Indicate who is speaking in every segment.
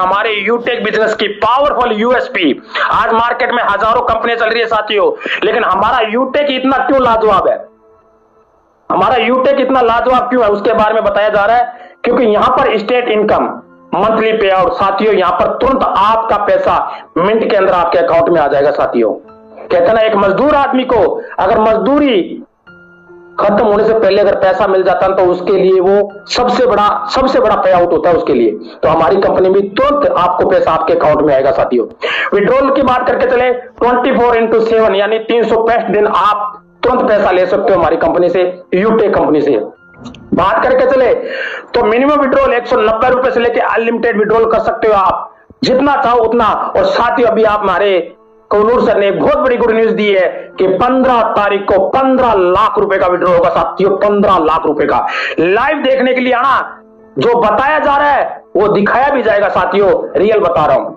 Speaker 1: हमारे यूटेक बिजनेस की powerful USP. आज मार्केट में हजारों कंपनियां चल रही है साथियों, लेकिन हमारा यूटेक इतना क्यों लाजवाब है, हमारा यूटेक इतना लाजवाब क्यों है, उसके बारे में बताया जा रहा है। क्योंकि यहां पर स्टेट इनकम, मंथली पे आउट साथियों, यहां पर तुरंत आपका पैसा मिनट के अंदर आपके अकाउंट में आ जाएगा साथियों। कहते हैं ना, एक मजदूर आदमी को अगर मजदूरी खत्म होने से पहले अगर पैसा मिल जाता है तो उसके लिए वो सबसे बड़ा पे आउट होता है उसके लिए। तो हमारी कंपनी में तुरंत आपको पैसा आपके अकाउंट में आएगा साथियों। विड्रॉल की बात करके चले 24/7 यानी 365 दिन आप तुरंत पैसा ले सकते हो हमारी कंपनी से, यूटेक कंपनी से। बात करके चले तो मिनिमम विड्रॉल 190 रुपए से लेके अनलिमिटेड विड्रॉल कर सकते हो आप, जितना चाहो उतना। और साथियों अभी आप हमारे कौनूर सर ने एक बहुत बड़ी गुड न्यूज दी है कि 15 तारीख को 15 लाख रुपए का विड्रॉल होगा साथियों, 15 लाख रुपए का। लाइव देखने के लिए आना, जो बताया जा रहा है वो दिखाया भी जाएगा साथियों, रियल बता रहा हूं।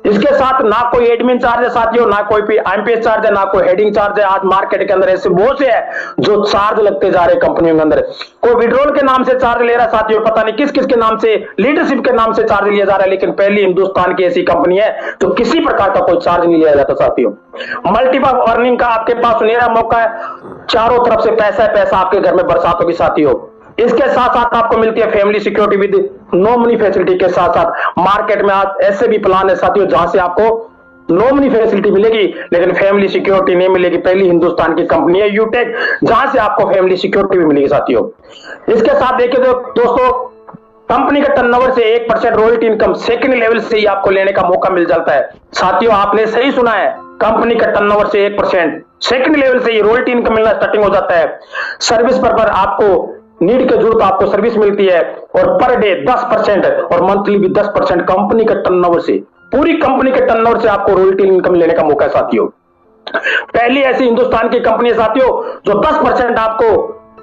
Speaker 1: इसके साथ ना कोई एडमिन चार्ज है साथियों, ना कोई आईएमपीएस चार्ज है, ना कोई हेडिंग चार्ज है। आज मार्केट के अंदर ऐसे बहुत से है जो चार्ज लगते जा रहे हैं कंपनियों के अंदर। कोई विड्रॉल के नाम से चार्ज ले रहा है साथियों, पता नहीं किस किस के नाम से, लीडरशिप के नाम से चार्ज लिया जा रहा है। लेकिन पहली हिंदुस्तान की ऐसी कंपनी है तो किसी प्रकार का कोई चार्ज नहीं लिया जाता साथियों। मल्टीपल अर्निंग का आपके पास सुनहरा मौका है, चारों तरफ से पैसा है, पैसा आपके घर में बरसात होगी साथियों। इसके साथ साथ आपको मिलती है family security with no money facility के साथ साथ। मार्केट में आज ऐसे भी प्लान है साथियों जहां से आपको नो मनी फैसिलिटी मिलेगी लेकिन फैमिली सिक्योरिटी नहीं मिलेगी। पहली हिंदुस्तान की कंपनी है यूटेक जहां से आपको फैमिली सिक्योरिटी भी मिलेगी साथियों। इसके साथ देखिए दोस्तों, कंपनी का टर्नओवर से 1% रॉयल्टी इनकम सेकंड लेवल से ही आपको लेने का मौका मिल जाता है साथियों। आपने सही सुना है, कंपनी का टर्नओवर से 1% सेकंड लेवल से ही रॉयल्टी इनकम मिलना स्टार्टिंग हो जाता है। सर्विस पर आपको नीड के जरूरत आपको सर्विस मिलती है और पर डे 10% और मंथली भी 10% कंपनी के टर्नओवर से, पूरी कंपनी के टर्नओवर से आपको रॉयल्टी इनकम लेने का मौका है साथियों। पहली ऐसी हिंदुस्तान की कंपनी है साथियों जो 10% आपको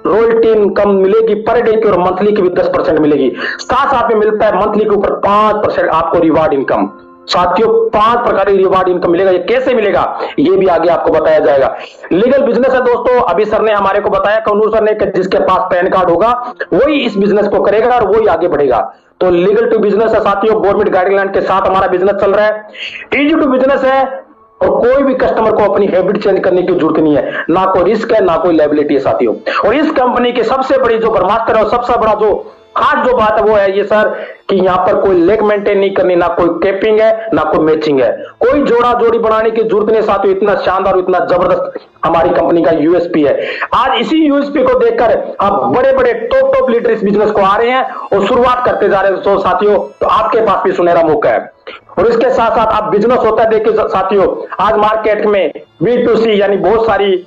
Speaker 1: रॉयल्टी इनकम मिलेगी पर डे की और मंथली की भी 10% मिलेगी। साथ साथ में मिलता है मंथली के ऊपर 5% आपको रिवार्ड इनकम साथियों। 5 प्रकार की रिवार्ड इनकम मिलेगा। ये कैसे मिलेगा ये भी आगे आपको बताया जाएगा। लीगल बिजनेस है दोस्तों, अभी सर ने हमारे को बताया, कौनूर सर ने, कि जिसके पास पैन कार्ड होगा वही इस बिजनेस को करेगा और वही आगे बढ़ेगा। तो लीगल टू बिजनेस है साथियों, गवर्नमेंट गाइडलाइन के साथ हमारा बिजनेस चल रहा है। इजी टू बिजनेस है और कोई भी कस्टमर को अपनी हैबिट चेंज करने की जरूरत नहीं है, ना कोई रिस्क है ना कोई लायबिलिटी है साथियों। और इस कंपनी की सबसे बड़ी जो ब्रह्मास्त्र है और सबसे बड़ा जो खास जो बात है वो है ये सर कि यहां पर कोई लेग मेंटेन नहीं करनी, ना कोई कैपिंग है ना कोई मैचिंग है, कोई जोड़ा जोड़ी बनाने की जरूरत नहीं साथियों। इतना शानदार और इतना जबरदस्त हमारी कंपनी का यूएसपी है। आज इसी यूएसपी को देखकर आप बड़े बड़े टॉप लीडर इस बिजनेस को आ रहे हैं और शुरुआत करते जा रहे हैं। तो साथियों तो आपके पास भी सुनहरा मौका है। और इसके साथ साथ आप बिजनेस होता है देखिए साथियों, आज मार्केट में B2C यानी बहुत सारी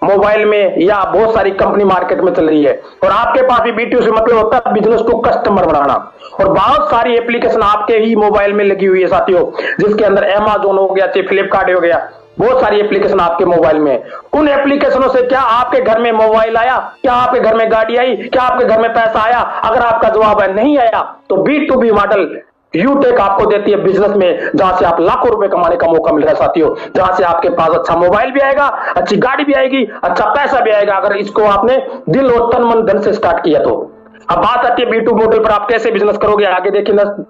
Speaker 1: मोबाइल में या बहुत सारी कंपनी मार्केट में चल रही है और आपके पास भी B2C मतलब होता है बिजनेस टू कस्टमर बनाना। और बहुत सारी एप्लीकेशन आपके ही मोबाइल में लगी हुई है साथियों, जिसके अंदर Amazon हो गया, चाहे फ्लिपकार्ट हो गया, बहुत सारी एप्लीकेशन आपके मोबाइल में। उन एप्लीकेशनों से क्या आपके घर में मोबाइल आया, क्या आपके घर में गाड़ी आई, क्या आपके घर में पैसा आया? अगर आपका जवाब है नहीं आया तो B2B मॉडल यूटेक आपको देती है बिजनेस में, जहां से आप लाखों रुपए कमाने का मौका मिल रहा है साथियों। जहां से आपके पास अच्छा मोबाइल भी आएगा, अच्छी गाड़ी भी आएगी, अच्छा पैसा भी आएगा, अगर इसको आपने दिल और तन मन धन से स्टार्ट किया तो। अब बात आती है B2 मॉडल पर आप कैसे बिजनेस करोगे, आगे देखिए ना। अब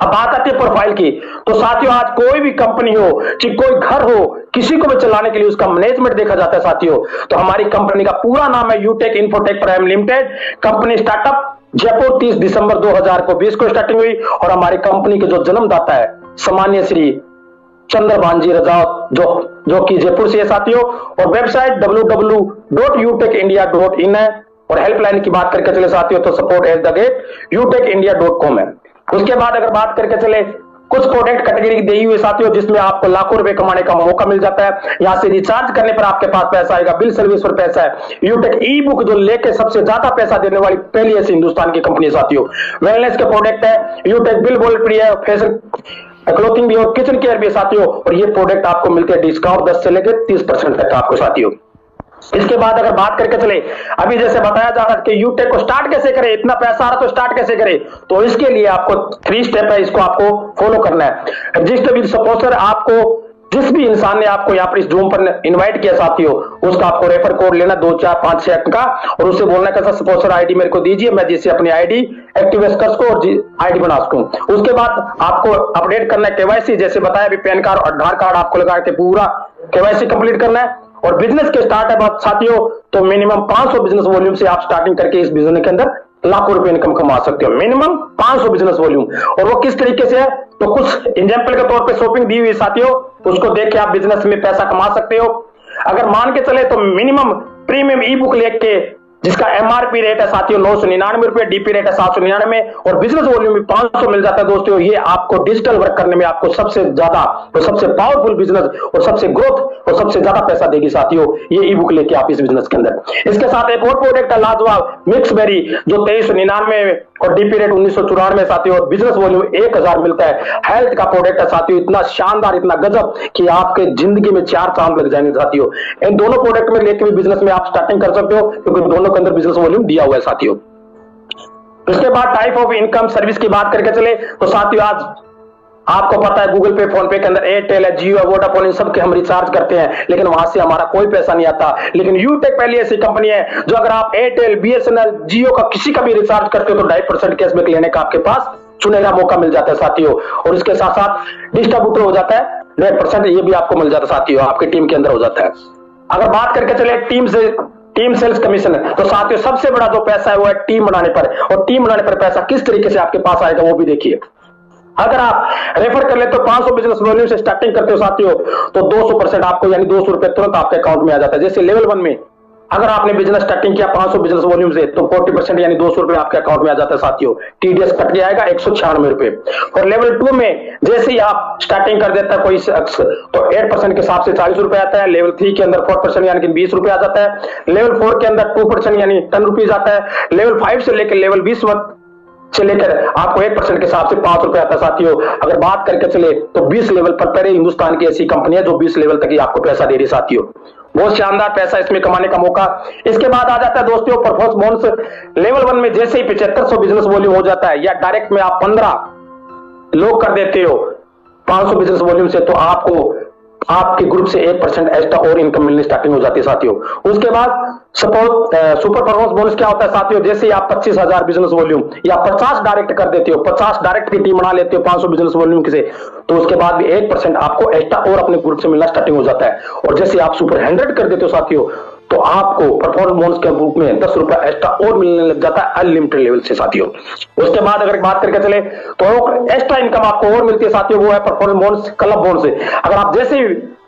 Speaker 1: बात आती है प्रोफाइल की। तो साथियों आज कोई भी कंपनी हो, चाहे कोई घर हो, किसी को भी चलाने के लिए उसका मैनेजमेंट देखा जाता है साथियों। तो हमारी कंपनी का पूरा नाम है Utech Infotech Prime Limited. Company startup Jaipur 30 दिसंबर 2020 को स्टार्टिंग हुई और हमारी कंपनी के जो जन्मदाता है सम्मान्य श्री चंद्रभान जी रजावत जो कि जयपुर से है साथियों। और वेबसाइट www.utekindia.in है। और हेल्पलाइन की बात करके चले साथियों तो support@utekindia.com है। उसके बाद अगर बात करके चले कुछ प्रोडक्ट कैटेगरी दी हुई साथियों जिसमें आपको लाखों रुपए कमाने का मौका मिल जाता है। यहां से रिचार्ज करने पर आपके पास पैसा आएगा, बिल सर्विस पर पैसा है। यूटेक ई बुक जो लेके सबसे ज्यादा पैसा देने वाली पहली ऐसी हिंदुस्तान की कंपनी साथियों। वेलनेस के प्रोडक्ट है, यूटेक बिल वॉलेटरी है, फैशन क्लोथिंग भी और किचन केयर भी साथियों। और ये प्रोडक्ट आपको मिलते हैं डिस्काउंट 10 से लेकर 30% तक आपको साथियों। इसके बाद अगर बात करके चले, अभी जैसे बताया जा रहा है कि यूटेक को स्टार्ट कैसे करें, इतना पैसा आ रहा तो स्टार्ट कैसे करें, तो इसके लिए आपको 3 स्टेप है, इसको आपको फॉलो करना है। रजिस्टर विद स्पॉन्सर, आपको जिस भी इंसान ने आपको यहाँ पर इस जूम पर इनवाइट किया साथियों, उसका आपको रेफर कोड लेना 2 4 5 6 का, और उससे बोलना कैसा स्पॉन्सर आईडी मेरे को दीजिए, मैं जिससे अपनी आईडी एक्टिवेट कर सकूं और आईडी बना सकूं। उसके बाद आपको अपडेट करना है केवाईसी, जैसे बताया अभी पैन कार्ड और आधार कार्ड आपको लगा के पूरा केवाईसी कंप्लीट करना है। और बिजनेस के स्टार्टअप साथियों, तो मिनिमम 500 बिजनेस वॉल्यूम से आप स्टार्टिंग करके इस बिजनेस के अंदर लाखों रुपए इनकम कमा सकते हो, मिनिमम 500 बिजनेस वॉल्यूम। और वो किस तरीके से है, तो कुछ एग्जांपल के तौर पे शॉपिंग दी हुई साथियों, उसको देख के आप बिजनेस में पैसा कमा सकते हो। अगर मान के चले तो मिनिमम प्रीमियम ई बुक लेके जिसका एमआरपी रेट है साथियों 999 रुपए, डीपी रेट है 799 और बिजनेस वॉल्यूम में 500 मिल जाता है दोस्तों। ये आपको डिजिटल वर्क करने में आपको सबसे ज्यादा और सबसे पावरफुल बिजनेस और सबसे ग्रोथ और सबसे ज्यादा पैसा देगी साथियों, ये ई बुक लेके आप इस बिजनेस के अंदर। इसके साथ एक और प्रोडक्ट है लाजवाब मिक्स बेरी, जो 2399 और डीपी रेट 1994 साथियों, और बिजनेस वॉल्यूम 1000 मिलता है। हेल्थ का प्रोडक्ट है साथियों, इतना शानदार इतना गजब कि आपके जिंदगी में 4 चांद लग जाएंगे साथियों। इन दोनों प्रोडक्ट में लेके भी बिजनेस में आप स्टार्टिंग कर सकते हो, क्योंकि दोनों के अंदर बिजनेस वॉल्यूम दिया हुआ है साथियों। उसके बाद टाइप ऑफ इनकम सर्विस की बात करके चले तो साथियों, आज आपको पता है गूगल पे फोन पे के अंदर एयरटेल है, जियो है, वोडाफोन, इन सब के हम रिचार्ज करते हैं, लेकिन वहां से हमारा कोई पैसा नहीं आता। लेकिन यूटेक पहली ऐसी कंपनी है जो अगर आप एयरटेल, बीएसएनएल, जियो का किसी का भी रिचार्ज करते हो तो 2.5% कैशबैक लेने का आपके पास सुनहरा मौका मिल जाता है साथियों। और इसके साथ साथ डिस्ट्रीब्यूटर हो जाता है 1.5%, ये भी आपको मिल जाता है साथियों, आपकी टीम के अंदर हो जाता है। अगर बात करके चले टीम सेल्स कमीशन, तो साथियों सबसे बड़ा जो पैसा है वो है टीम बनाने पर, और टीम बनाने पर पैसा किस तरीके से आपके पास आएगा वो भी देखिए। अगर आप रेफर कर लेते हो 500 बिजनेस वॉल्यूम से स्टार्टिंग करते हो साथियों, तो 200% आपको यानी 200 रुपए तुरंत आपके अकाउंट में आ जाता है। जैसे लेवल 1 में अगर आपने बिजनेस स्टार्टिंग किया 500 बिजनेस वॉल्यूम से, तो 40% यानी 200 रुपए आपके अकाउंट में आ जाता है साथियों। टीडीएस कट के आएगा 196 रुपए। और लेवल 2 में जैसे ही आप स्टार्टिंग कर देता है कोई शख्स, तो 8% के हिसाब से 40 रुपए आता है। लेवल 3 के अंदर 4% यानी कि 20 रुपए आ जाता है। लेवल 4 के अंदर 2% यानी 10 रुपीज आता है। लेवल 5 से लेकर लेवल 20 से लेकर आपको 1% के हिसाब से 5 रुपए आता है साथियों। अगर बात करके चले तो 20 लेवल पर पहले हिंदुस्तान की ऐसी कंपनी है जो 20 लेवल तक ही आपको पैसा दे रही साथियों। बहुत शानदार पैसा इसमें कमाने का मौका। इसके बाद आ जाता है दोस्तों परफॉर्मेंस बोनस। लेवल 1 में जैसे ही 7500 बिजनेस वॉल्यूम हो जाता है, या डायरेक्ट में आप 15 लोग कर देते हो 500 बिजनेस वॉल्यूम से, तो आपको आपके ग्रुप से 1% एक्स्ट्रा और इनकम मिलनी स्टार्टिंग हो जाती है साथियों। उसके बाद सुपर परफॉर्मेंस बोनस क्या होता है साथियों, जैसे आप 25,000 बिजनेस वॉल्यूम या 50 डायरेक्ट कर देते हो, 50 डायरेक्ट की टीम बना लेते हो 500 बिजनेस वॉल्यूम से, तो उसके बाद भी 1% आपको एक्स्ट्रा और अपने ग्रुप से मिलना स्टार्टिंग हो जाता है। और जैसे आप सुपर 100 कर देते हो साथियों, तो आपको परफॉर्मेंस बोनस के रूप में 10 रुपए एक्स्ट्रा और मिलने लग जाता है अनलिमिटेड लेवल से साथियों। उसके बाद अगर बात करके चले तो एक्स्ट्रा इनकम आपको और मिलती है साथियों, वो है परफॉर्मेंस बोनस क्लब बोनस से। अगर आप जैसे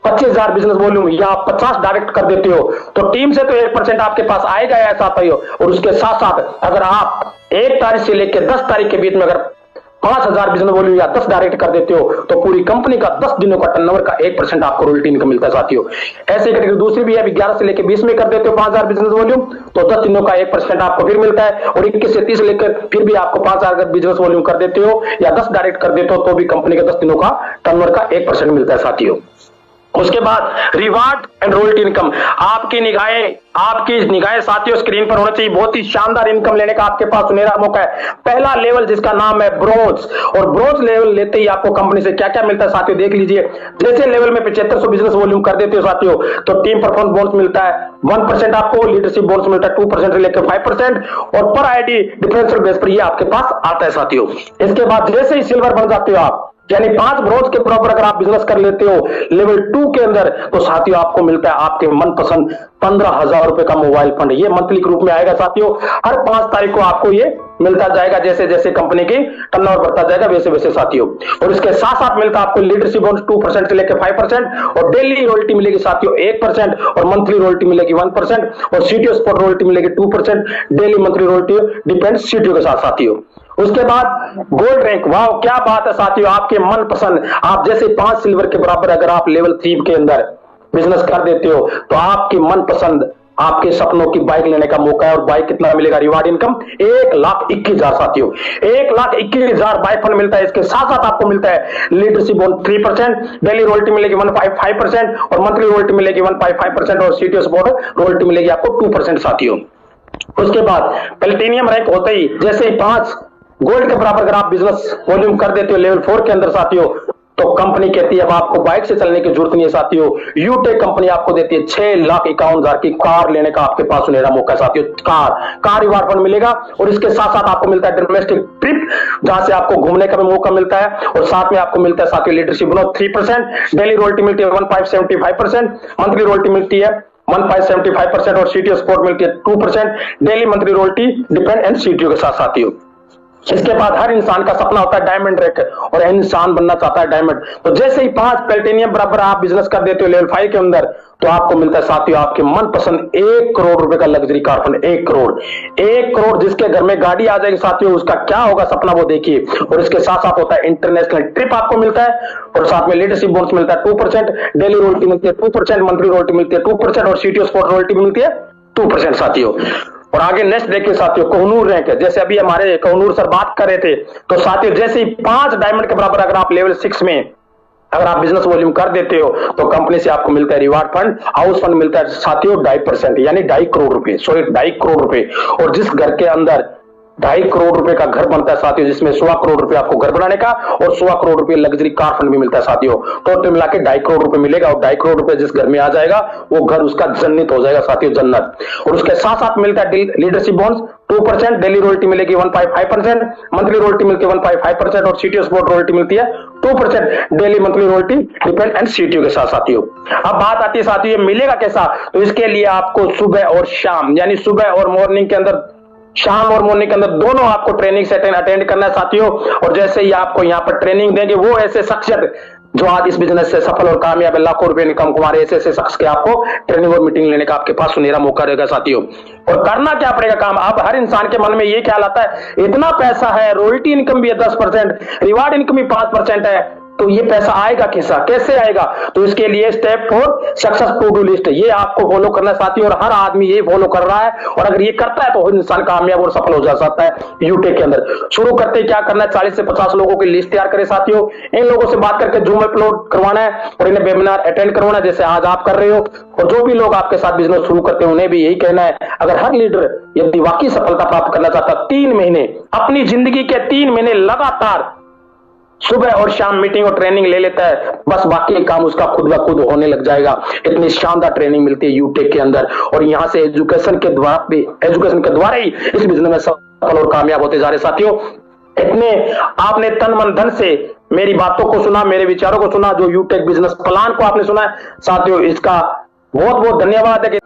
Speaker 1: 25,000 बिजनेस वॉल्यूम या 50 डायरेक्ट कर देते हो, तो टीम से तो 1% आपके पास आएगा ऐसा ही हो। और उसके साथ साथ अगर आप 1 तारीख से लेकर 10 तारीख के बीच में अगर 5,000 बिजनेस वॉल्यूम या 10 डायरेक्ट कर देते हो, तो पूरी कंपनी का 10 दिनों का टर्नओवर का 1% आपको रॉयल्टी इनकम मिलता है साथियों। ऐसे कैटेगरी दूसरी भी है, 11 से लेकर 20 में कर देते हो 5,000 बिजनेस वॉल्यूम, तो 10 दिनों का 1% आपको फिर मिलता है। और 21 से 30 लेकर फिर भी आपको 5,000 बिजनेस वॉल्यूम कर देते हो या 10 डायरेक्ट कर देते हो, तो भी कंपनी का 10 दिनों का टर्नओवर का 1% मिलता है साथियों। उसके बाद रिवार्ड एंड रॉयल्टी इनकम। आपकी निगाहें साथियों स्क्रीन पर होना चाहिए। बहुत ही शानदार इनकम लेने का आपके पास सुनहरा मौका है। पहला लेवल जिसका नाम है ब्रोंज, और ब्रोंज लेवल लेते ही आपको कंपनी से क्या क्या मिलता है साथियों देख लीजिए। जैसे लेवल में 7500 बिजनेस वॉल्यूम कर देते हो साथियों, तो टीम परफॉर्मेंस बोनस मिलता है 1% आपको, लीडरशिप बोनस मिलता है 2% से लेकर 5%, और पर आईडी डिफरेंशियल बेस पर ये आपके पास आता है साथियों। इसके बाद जैसे ही सिल्वर बन जाते हो आप, यानी 5 ब्रोंज के बराबर अगर आप बिजनेस कर लेते हो लेवल 2 के अंदर, तो साथियों आपको मिलता है आपके मनपसंद 15,000 रुपए का मोबाइल फंड। ये मंथली के रूप में आएगा साथियों। हर 5 तारीख को आपको ये मिलता जाएगा, जैसे जैसे कंपनी की टर्नओवर बढ़ता जाएगा वैसे वैसे साथियों। और इसके साथ साथ मिलता है आपको लीडरशिप बोनस 2% से लेकर 5%, और डेली रॉयल्टी मिलेगी साथियों 1%, और मंथली रॉयल्टी मिलेगी 1%, और सीटीओ स्पॉट रॉयल्टी मिलेगी 2%। Daily monthly royalty depends CTO के साथ साथियों। उसके बाद गोल्ड रैंक, वाह क्या बात है साथियों, आपके मनपसंद आप जैसे 5 सिल्वर के बराबर अगर आप लेवल 3 के अंदर बिजनेस कर देते हो, तो आपकी मनपसंद आपके सपनों की बाइक लेने का मौका है। और बाइक कितना मिलेगा रिवार्ड इनकम 1,21,000 साथियों, 1,21,000 बाइक फंड मिलता है। इसके साथ साथ आपको मिलता है लीडरशिप बोनस 3%, डेली रॉयल्टी मिलेगी 1.5%, और मंथली रॉयल्टी मिलेगी 1.5%, और सीटीओ सपोर्ट रॉयल्टी मिलेगी आपको 2% साथियों। उसके बाद प्लेटिनियम रैंक होते ही जैसे ही 5 गोल्ड के बराबर अगर आप बिजनेस वॉल्यूम कर देते हो लेवल 4 के अंदर साथियों, तो कंपनी कहती है अब आपको बाइक से चलने की जरूरत नहीं है साथियों, यूटेक कंपनी आपको देती है 6,51,000 की कार लेने का आपके पास सुनहरा मौका साथियों। कार रिवार्ड फंड मिलेगा और इसके साथ साथ आपको मिलता है डोमेस्टिक ट्रिप जहां से आपको घूमने का भी मौका मिलता है, और साथ में आपको मिलता है साथियों लीडरशिप बोनस 3%, डेली रॉयल्टी मिलती है 1.75%, मंथली रॉयल्टी मिलती है 1.75% और सीटीओ सपोर्ट मिलती है 2%, daily monthly royalty depend and CTO के साथ साथियों। इसके बाद हर इंसान का सपना होता है डायमंड रैंक और इंसान बनना चाहता है डायमंड। तो जैसे ही 5 प्लेटिनियम बराबर आप बिजनेस कर देते हो लेवल 5 के अंदर, तो आपको मिलता है साथियों आपके मनपसंद 1 करोड़ रुपए का लग्जरी कार फंड। 1 करोड़ जिसके घर में गाड़ी आ जाएगी साथियों, उसका क्या होगा सपना वो देखिए। और इसके साथ साथ होता है इंटरनेशनल ट्रिप आपको मिलता है, और साथ में लीडरशिप बोनस मिलता है 2%, डेली रॉयल्टी मिलती है 2%, मंथली रॉयल्टी मिलती है 2% और सीटीओ स्पोर्ट रॉयल्टी मिलती है 2% साथियों। और आगे नेक्स्ट देखिए साथियों कोहनूर रैंक है। जैसे अभी हमारे कोहनूर सर बात कर रहे थे, तो साथियों जैसे ही 5 डायमंड के बराबर अगर आप लेवल 6 में अगर आप बिजनेस वॉल्यूम कर देते हो, तो कंपनी से आपको मिलता है रिवार्ड फंड, हाउस फंड मिलता है साथियों 2.5% यानी 2.5 करोड़ रुपए, 2.5 करोड़ रुपए। और जिस घर के अंदर 2.5 करोड़ रुपए का घर बनता है साथियों, जिसमें 1.25 करोड़ रुपए आपको घर बनाने का और 1.25 करोड़ रुपए लग्जरी कार फंड भी मिलता है साथियों। टोटल मिला के 2.5 करोड़ रुपए मिलेगा, और 2.5 करोड़ रुपए जिस घर में आ जाएगा वो घर उसका जन्नत हो जाएगा साथियों, जन्नत। और उसके साथ साथ मिलता है लीडरशिप बोनस 2%, डेली रॉयल्टी मिलेगी 1.5%, मंथली रॉयल्टी मिलती है 1.5% और सीटीओ सपोर्ट रॉयल्टी मिलती है 2%, daily monthly royalty depend and CTO के साथ साथियों। अब बात आती है साथियों मिलेगा कैसा, तो इसके लिए आपको सुबह और शाम यानी सुबह और मॉर्निंग के अंदर, शाम और मॉर्निंग के अंदर दोनों आपको ट्रेनिंग से अटेंड करना है साथियों। और जैसे ही आपको यहाँ पर ट्रेनिंग देंगे वो ऐसे शख्सियत जो आज इस बिजनेस से सफल और कामयाब है, लाखों रुपए इनकम कमा रहे ऐसे शख्स के आपको ट्रेनिंग और मीटिंग लेने का आपके पास सुनहरा मौका रहेगा साथियों। और करना क्या पड़ेगा काम, अब हर इंसान के मन में ये ख्याल आता है इतना पैसा है, रॉयल्टी इनकम भी है 10%, रिवार्ड इनकम भी 5% है, तो ये पैसा आएगा कैसे आएगा। तो इसके लिए step 4 success to do list, ये आपको फॉलो करना है साथियों, और हर आदमी ये फॉलो कर रहा है, और अगर ये करता है तो इंसान कामयाब और सफल हो जा सकता है यूटेक के अंदर। शुरू करते क्या करना है, 40 से 50 लोगों की लिस्ट तैयार करें साथियों। इन लोगों से बात करके जूम अपलोड करवाना है और इन्हें वेबिनार अटेंड करवाना है जैसे आज आप कर रहे हो। और जो भी लोग आपके साथ बिजनेस शुरू करते हैं उन्हें भी यही कहना है, अगर हर लीडर यदि वाकई सफलता प्राप्त करना चाहता है, 3 महीने अपनी जिंदगी के 3 महीने लगातार सुबह और शाम मीटिंग और ट्रेनिंग ले लेता है, बस बाकी काम उसका खुद ब खुद होने लग जाएगा। इतनी शानदार ट्रेनिंग मिलती है यूटेक के अंदर, और यहां से एजुकेशन के द्वारा ही इस बिजनेस में सफल और कामयाब होते जा रहे साथियों। इतने आपने तन मन धन से मेरी बातों को सुना, मेरे विचारों को सुना, जो यूटेक बिजनेस प्लान को आपने सुना साथियों, इसका बहुत बहुत धन्यवाद है।